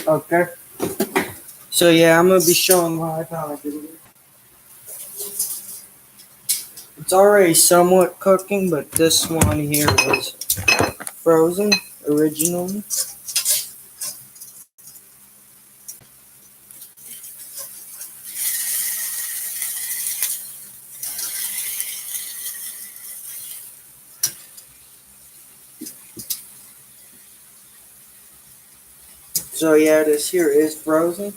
Okay. So yeah, I'm gonna be showing live how I do it. It's already somewhat cooking, but this one here was frozen originally. So yeah, this here is frozen.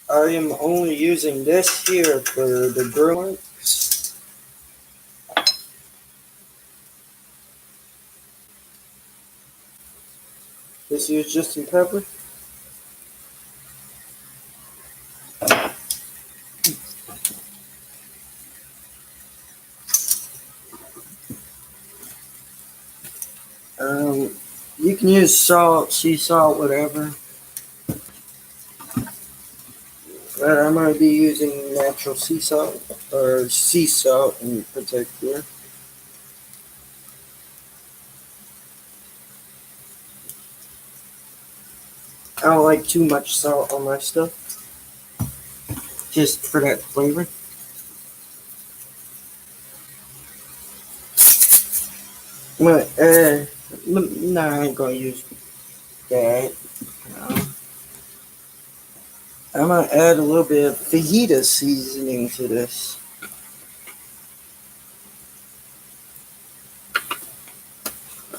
I am only using this here for the grill marks. This here's just some pepper. You can use salt, sea salt, whatever. But I'm going to be using natural sea salt, or sea salt in particular. I don't like too much salt on my stuff, just for that flavor. I'm gonna, no, I ain't gonna use that. No. I'm gonna add a little bit of fajita seasoning to this.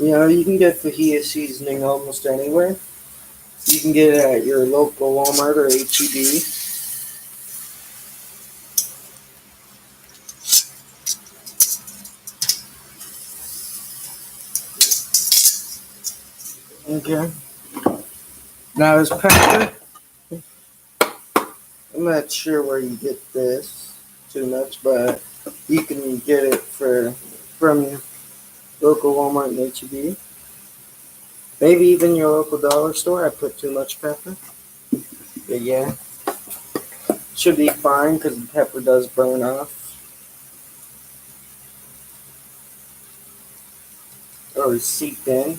You know, you can get fajita seasoning almost anywhere. You can get it at your local Walmart or HEB. Okay. Now this pepper, I'm not sure where you get this too much, but you can get it from your local Walmart and HEB. Maybe even your local dollar store. I put too much pepper. But yeah, should be fine because the pepper does burn off or seep in.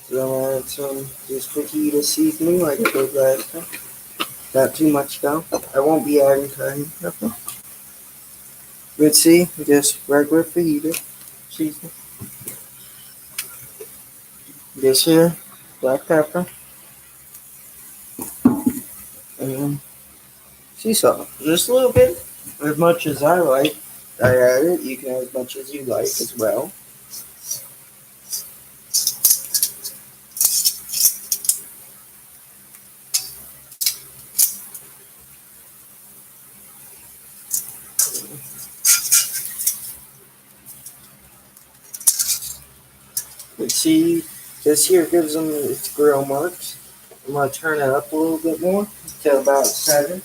So I'm gonna add some just fajita seasoning like I did last time. Not too much though. I won't be adding cayenne pepper. But see, just regular fajita seasoning. This here, black pepper, and sea salt. Just a little bit, as much as I like. I add it. You can add as much as you like as well. But see, this here gives them its grill marks. I'm gonna turn it up a little bit more to about 7.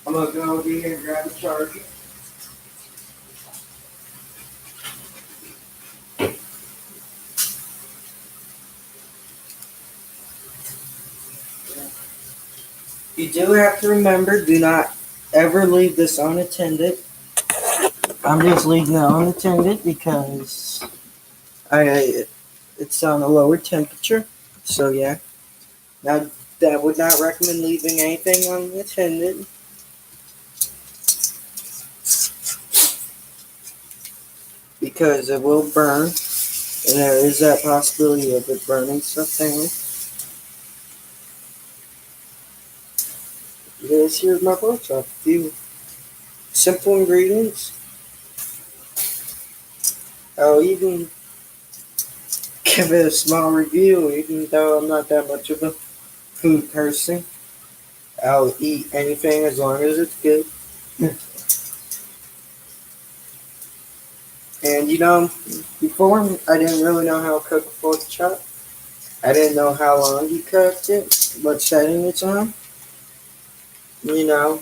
I'm gonna go over here and grab a charger. You do have to remember, do not ever leave this unattended. I'm just leaving it unattended because it's on a lower temperature. So yeah, now that would not recommend leaving anything unattended because it will burn, and there is that possibility of it burning stuff down. This here's my pork chop. A few simple ingredients. I'll even give it a small review, even though I'm not that much of a food person. I'll eat anything as long as it's good. And you know, before I didn't really know how to cook a pork chop. I didn't know how long you cooked it, what setting it's on. You know,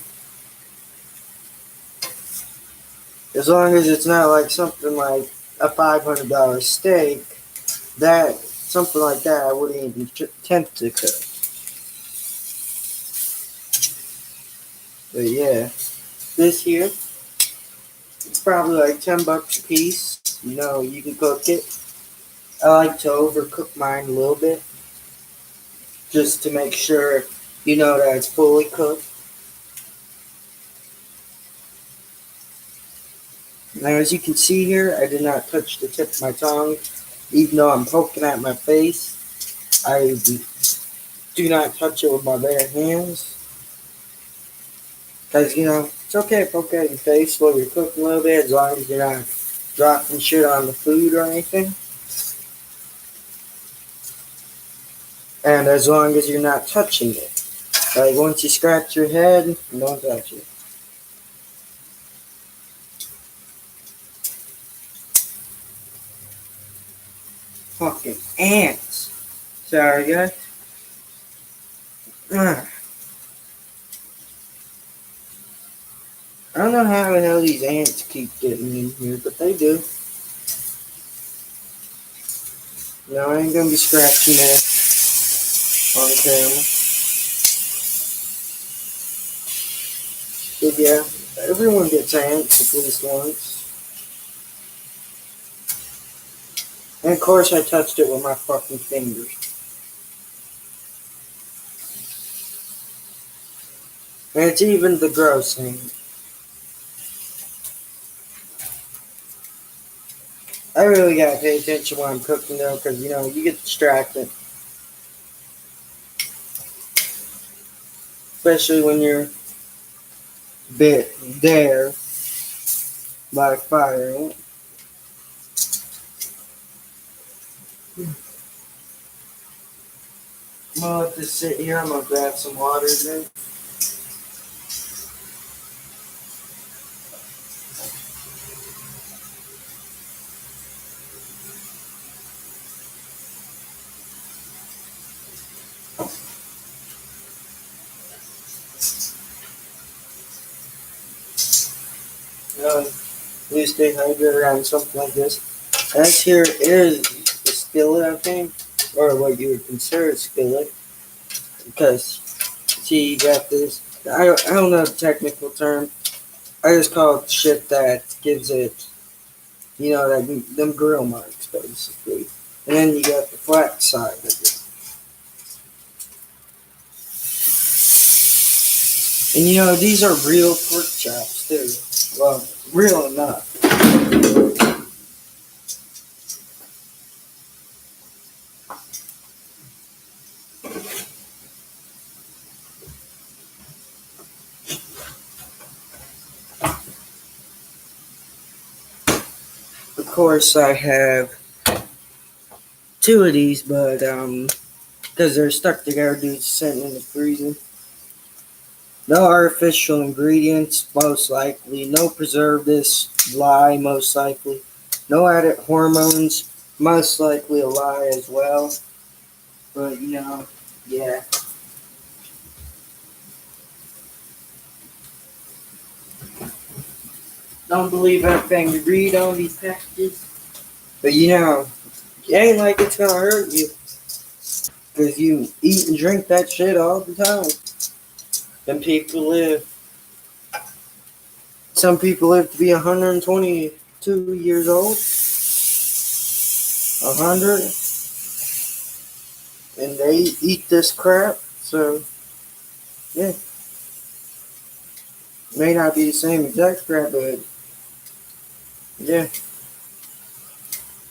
as long as it's not like something like a $500 steak, that something like that I wouldn't even attempt to cook. But yeah, This here, it's probably like $10 a piece. You can cook it. I like to overcook mine a little bit just to make sure that it's fully cooked. Now, as you can see here, I did not touch the tip of my tongue, even though I'm poking at my face. I do not touch it with my bare hands. Because, it's okay to poke at your face while you're cooking a little bit, as long as you're not dropping shit on the food or anything. And as long as you're not touching it. Like, once you scratch your head, don't touch it. Fucking ants. Sorry, guys. I don't know how the hell these ants keep getting in here, but they do. No, I ain't gonna be scratching that on camera. But yeah, everyone gets ants at least once. And of course I touched it with my fucking fingers. And it's even the gross thing. I really gotta pay attention while I'm cooking though, because you get distracted. Especially when you're bit there by fire. I'm gonna let this sit here. I'm gonna grab some water then. Please stay hydrated on something like this. This here is a skillet, I think, or what you would consider a skillet, because see, you got this. I don't know the technical term. I just call it shit that gives it, that them grill marks basically. And then you got the flat side of it. And these are real pork chops too. Well, real enough. Of course, I have two of these, but because they're stuck together, dude, sitting in the freezer. No artificial ingredients, most likely. No preservatives, lie, most likely. No added hormones, most likely a lie as well. But, yeah. Don't believe anything you read on these packages. But, it ain't like it's gonna hurt you. Because you eat and drink that shit all the time. And some people live to be 122 years old. 100. And they eat this crap. So, yeah. May not be the same exact crap, but yeah.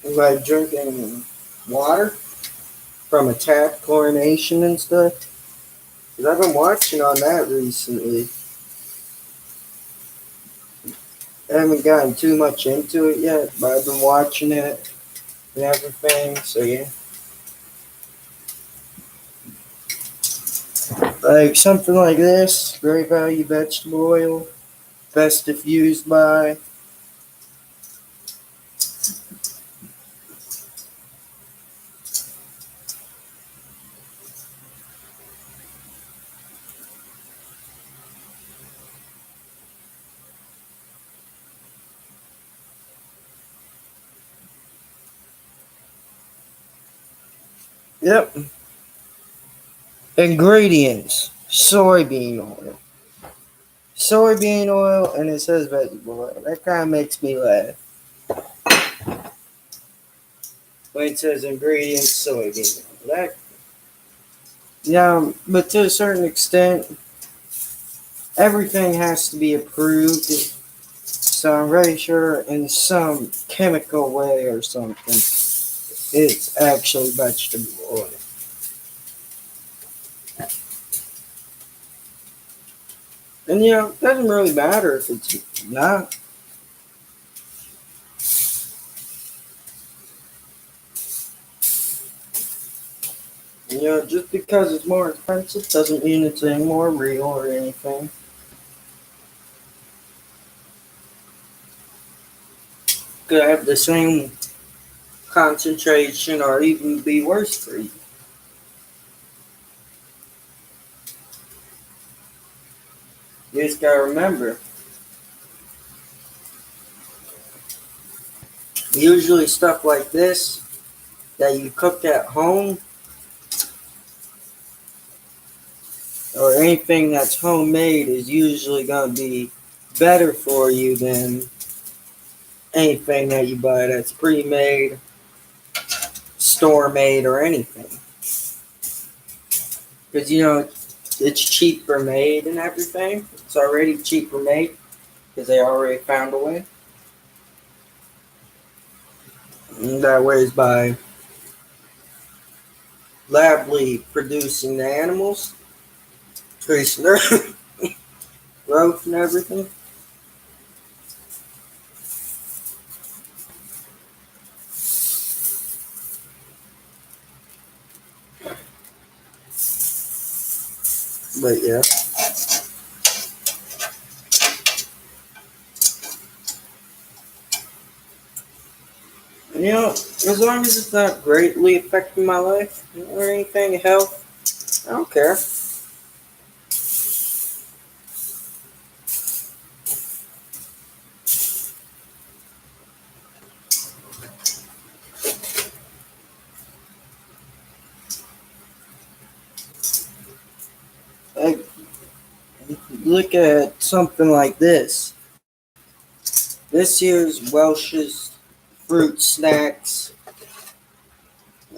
It's like drinking water from a tap, chlorination and stuff. Because I've been watching on that recently. I haven't gotten too much into it yet, but I've been watching it and everything, so yeah. Like something like this, great value vegetable oil, best diffused by. Yep. Ingredients: soybean oil, soybean oil, and it says vegetable oil. That kind of makes me laugh. When it says ingredients soybean oil. Yeah, but to a certain extent, everything has to be approved. So I'm very sure in some chemical way or something, it's actually vegetable oil. And it doesn't really matter if it's not. Just because it's more expensive doesn't mean it's any more real or anything. Could have the same concentration or even be worse for you. You just gotta remember, usually stuff like this that you cook at home or anything that's homemade is usually gonna be better for you than anything that you buy that's pre-made, store-made, or anything. Because it's cheaper made and everything. It's already cheaper made because they already found a way. And that way is by lably producing the animals, increasing their growth and everything. But yeah. And, as long as it's not greatly affecting my life or anything, health, I don't care. Like, look at something like this. This here's Welch's fruit snacks,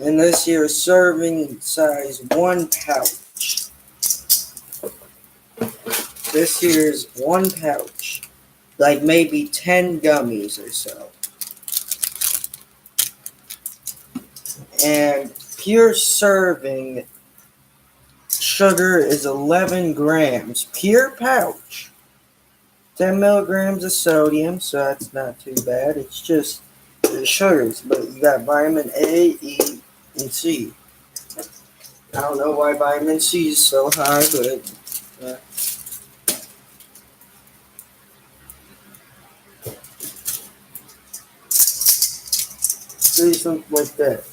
and this here is serving size 1 pouch. This here is 1 pouch, like maybe 10 gummies or so. And pure serving sugar is 11 grams. Pure pouch. 10 milligrams of sodium, so that's not too bad. It's just the sugars, but you got vitamin A, E, and C. I don't know why vitamin C is so high, but do something like that.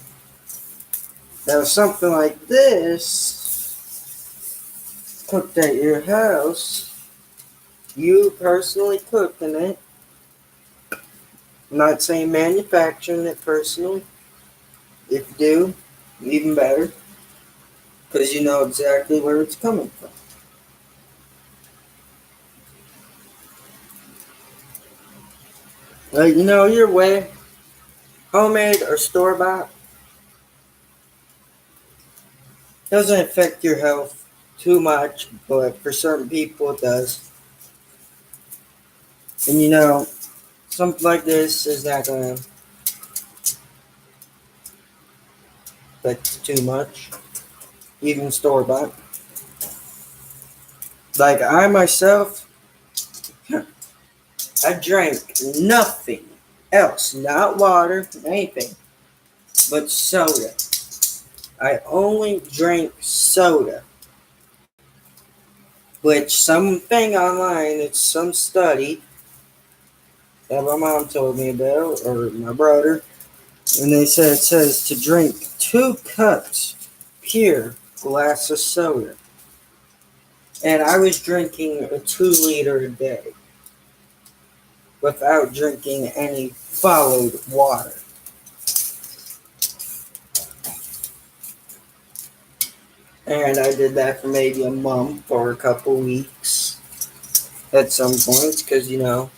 Now, something like this, cooked at your house, you personally cooking it. I'm not saying manufacturing it personally. If you do, even better, because you know exactly where it's coming from. Your way, homemade or store bought, doesn't affect your health too much, but for certain people it does. And something like this is not going to affect you too much, even store bought. Like I myself, I drank nothing else, not water, anything, but soda. I only drank soda, which something online, it's some study that my mom told me about, or my brother, and they said it says to drink 2 cups pure glass of soda. And I was drinking a 2 liter a day without drinking any followed water. And I did that for maybe a month or a couple weeks. at some points because, I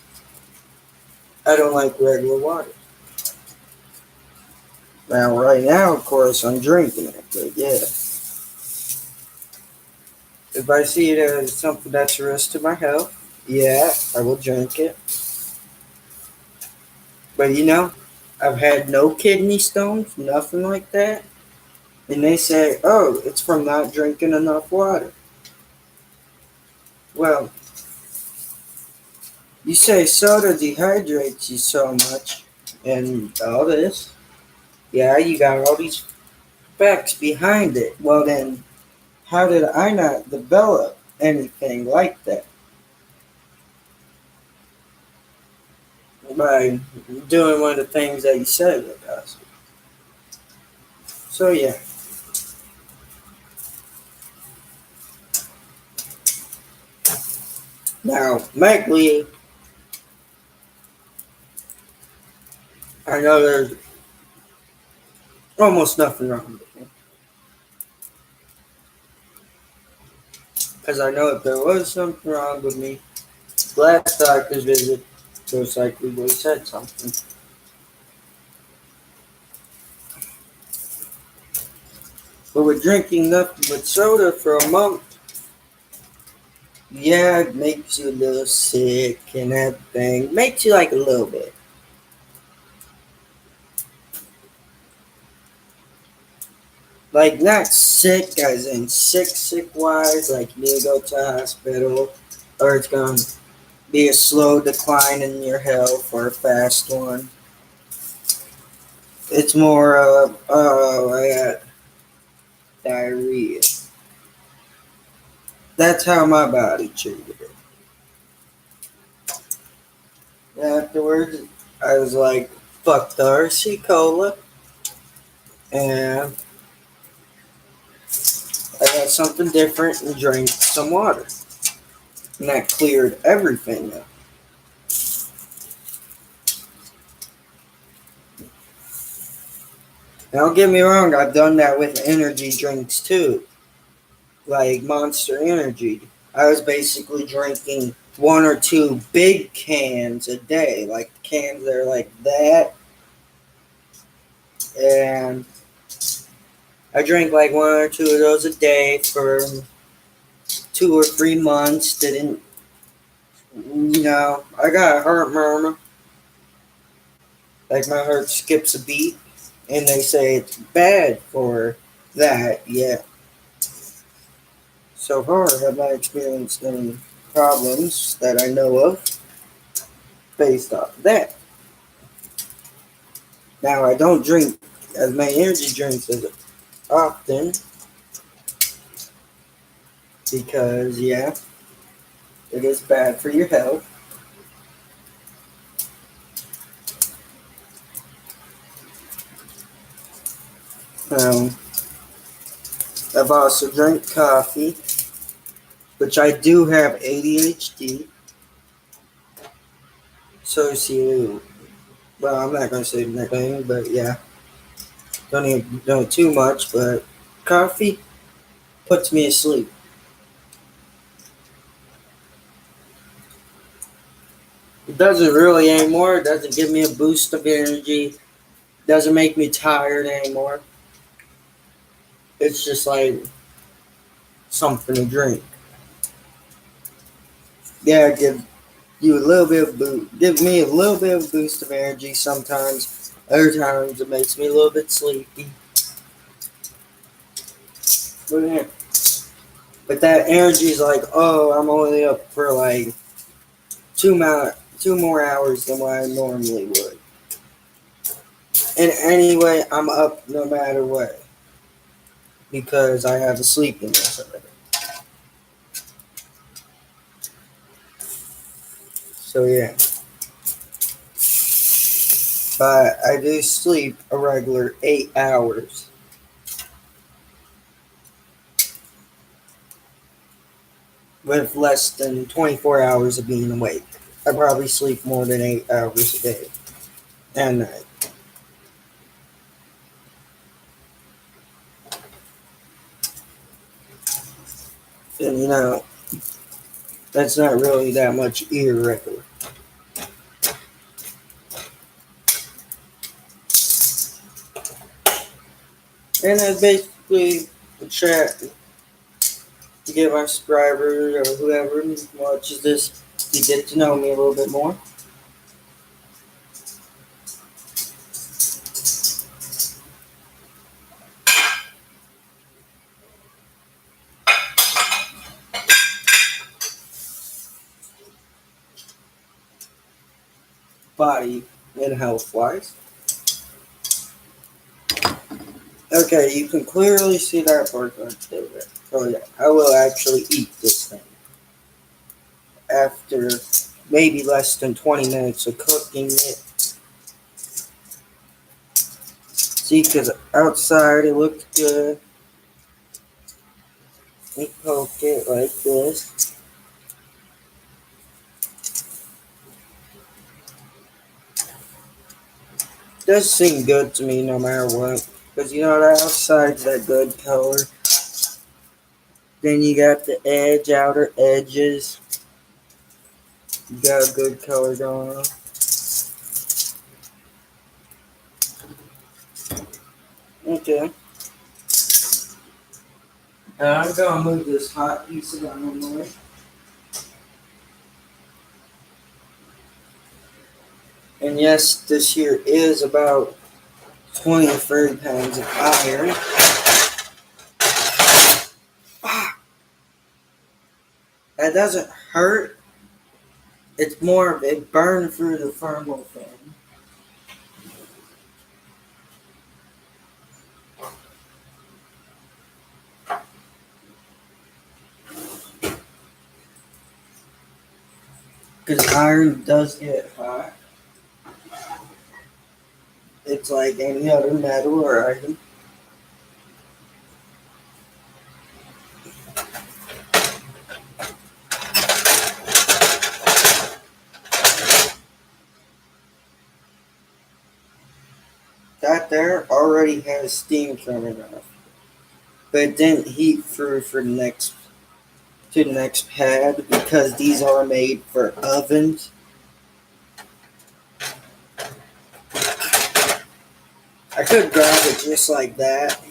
don't like regular water. Now, right now, of course, I'm drinking it, but yeah. If I see it as something that's a risk to my health, yeah, I will drink it. But I've had no kidney stones, nothing like that. And they say, oh, it's from not drinking enough water. Well, you say soda dehydrates you so much and all this. Yeah, you got all these facts behind it. Well, then, how did I not develop anything like that? By doing one of the things that you said it does. So, yeah. Now, medically, I know there's almost nothing wrong with me. Because I know if there was something wrong with me, last doctor's visit most likely would have said something. But with drinking nothing but soda for a month, yeah, it makes you a little sick and everything. Makes you like a little bit. Like not sick as in sick wise, like you need to go to the hospital or it's gonna be a slow decline in your health or a fast one. It's more of, oh, I got diarrhea. That's how my body treated it. Afterwards, I was like, fuck the RC Cola, and I got something different and drank some water. And that cleared everything up. Now, don't get me wrong, I've done that with energy drinks too, like Monster Energy. I was basically drinking one or two big cans a day, like cans that are like that, and I drank like one or two of those a day for 2 or 3 months. Didn't, I got a heart murmur, like my heart skips a beat, and they say it's bad for that. Yeah. So far, have I experienced any problems that I know of based off of that? Now, I don't drink as many energy drinks as often because, yeah, it is bad for your health. Um, I've also drank coffee, which I do have ADHD associated. Well, I'm not going to say anything, but yeah, don't even know too much, but coffee puts me asleep. It doesn't really anymore. It doesn't give me a boost of energy. Doesn't make me tired anymore. It's just like something to drink. Yeah, give you a little bit of boost. Give me a little bit of boost of energy sometimes. Other times it makes me a little bit sleepy. But yeah. But that energy is like, oh, I'm only up for like 2 more hours than what I normally would. And anyway, I'm up no matter what because I have a sleepiness of it. So yeah, but I do sleep a regular 8 hours. With less than 24 hours of being awake. I probably sleep more than 8 hours a day and night. And That's not really that much irregular. And that's basically the chat to get my subscribers or whoever watches this to get to know me a little bit more. Body and health wise. Okay, you can clearly see that part right there. So yeah, I will actually eat this thing after maybe less than 20 minutes of cooking it. See, because outside it looks good. We poke it like this. Does seem good to me no matter what. Because you know that outside's that good color. Then you got the outer edges. You got a good color going on. Okay. Now I'm gonna move this hot piece of onion away. And yes, this here is about 20 or 30 pounds of iron. That doesn't hurt. It's more of a burn through the thermal thing. Because iron does get hot. It's like any other metal or item. That there already has steam coming off. But it didn't heat through for the next to the next pad because these are made for ovens. I could grab it just like that.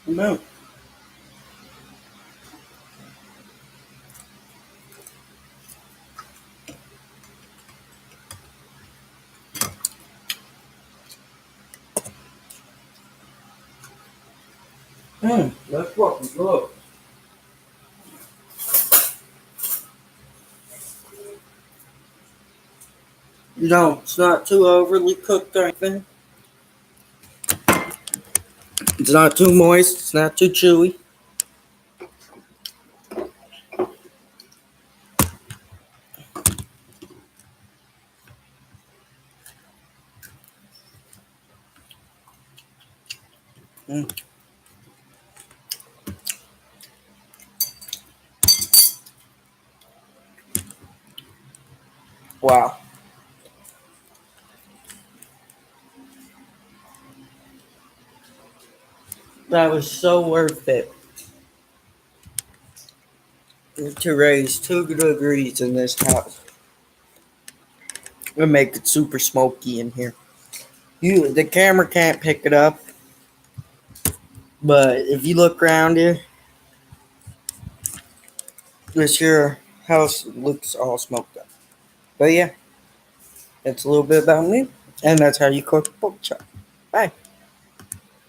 No. That's fucking good. No, it's not too overly cooked or anything. It's not too moist. It's not too chewy. Mm. Wow. That was so worth it to raise 2 degrees in this house. And make it super smoky in here. The camera can't pick it up, but if you look around here, this your house looks all smoked up. But yeah, that's a little bit about me, and that's how you cook pork chop. Bye.